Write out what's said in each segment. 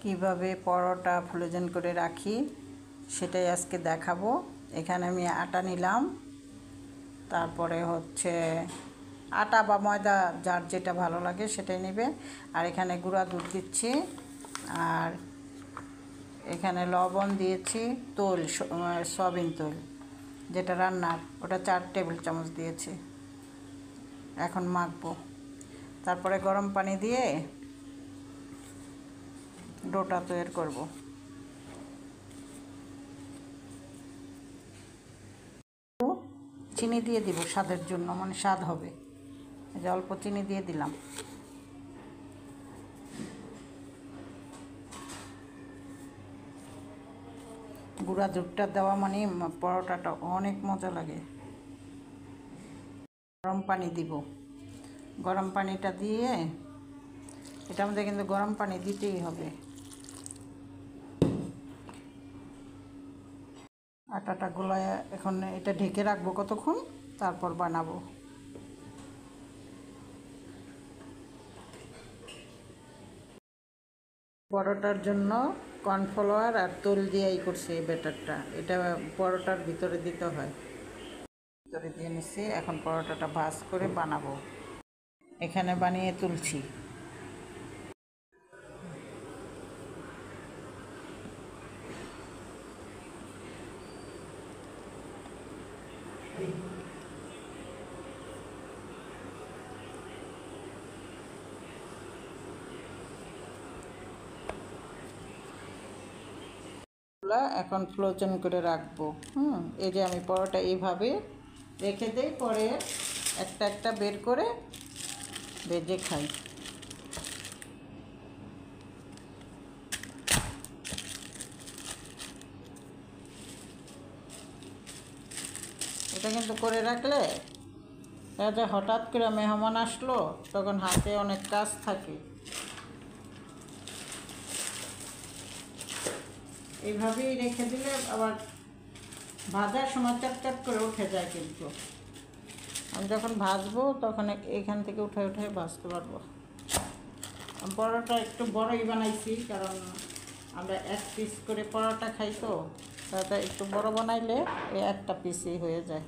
কিভাবে পরোটা ফ্রোজেন করে রাখি সেটাই আজকে দেখাবো। এখানে আমি আটা নিলাম, তারপরে হচ্ছে আটা বা ময়দা যার যেটা ভালো লাগে সেটাই নেবে। আর এখানে গুঁড়া দুধ দিচ্ছি, আর এখানে লবণ দিয়েছি, তৈল সয়াবিন তৈল যেটা রান্নার, ওটা 4 টেবিল চামচ দিয়েছি। এখন মাখবো, তারপরে গরম পানি দিয়ে ডোটা তৈরি করব। চিনি দিয়ে দিব স্বাদের জন্য, মানে স্বাদ হবে। এই যে অল্প চিনি দিয়ে দিলাম। গুঁড়া দুধটা দেওয়া মানে পরোটাটা অনেক মজা লাগে। গরম পানি দিব, গরম পানিটা দিয়ে, এটার মধ্যে কিন্তু গরম পানি দিতেই হবে। আটাটা গোলায় এখন এটা ঢেকে রাখবো কতক্ষণ, তারপর বানাবো। পরোটার জন্য কর্নফ্লাওয়ার আর তৈল দিয়েই করছি এই ব্যাটারটা। এটা পরোটার ভিতরে দিতে হয়, ভিতরে দিয়ে নিচ্ছি। এখন পরোটাটা ভাজ করে বানাবো। এখানে বানিয়ে তুলছি। এখন ফ্রোজেন করে রাখবো। এই যে আমি পরোটা এইভাবে রেখে দেই, পরে একটা একটা বের করে ভেজে খাই। এটা কিন্তু করে রাখলে যে হঠাৎ করে মেহমান আসলো তখন হাতে অনেক কাজ থাকে। এইভাবেই রেখে দিলে আবার ভাজার সময় চাপ করে উঠে যায়, কিন্তু আমি যখন ভাজবো তখন এখান থেকে উঠে উঠে ভাজতে পারবো। পরোটা একটু বড়ই বানাইছি, কারণ আমরা 1 পিস করে পরোটা খাই, তো তাতে একটু বড় বানাইলে এই একটা পিসই হয়ে যায়।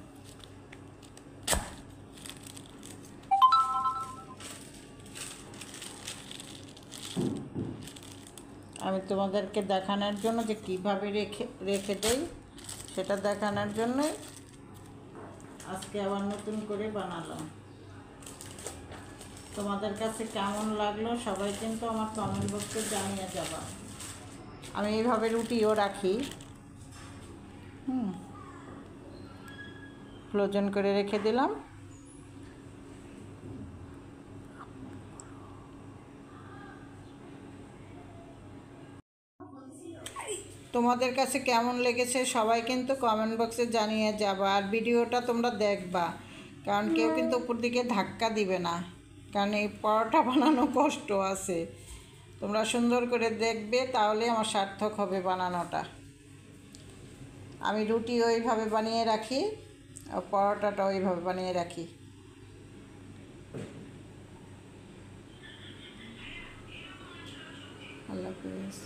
আমি তোমাদেরকে দেখানোর জন্য যে কীভাবে রেখে দেই সেটা দেখানোর জন্যই আজকে আবার নতুন করে বানালাম। তোমাদের কাছে কেমন লাগলো সবাই কিন্তু আমার কমেন্ট বক্সে জানিয়ে যাবা। আমি এইভাবে রুটিও রাখি, ফ্রোজেন করে রেখে দিলাম। তোমাদের কাছে কেমন লেগেছে সবাই কিন্তু কমেন্ট বক্সে জানিয়ে যাবা। আর ভিডিওটা তোমরা দেখবা, কারণ কেউ কিন্তু উপর দিকে ধাক্কা দিবে না, কারণ এই পরোটা বানানো কষ্ট আছে। তোমরা সুন্দর করে দেখবে, তাহলে আমার সার্থক হবে বানানোটা। আমি রুটি ওইভাবে বানিয়ে রাখি, আর পরোটাটা ওইভাবে বানিয়ে রাখি। আল্লাহ হাফেজ।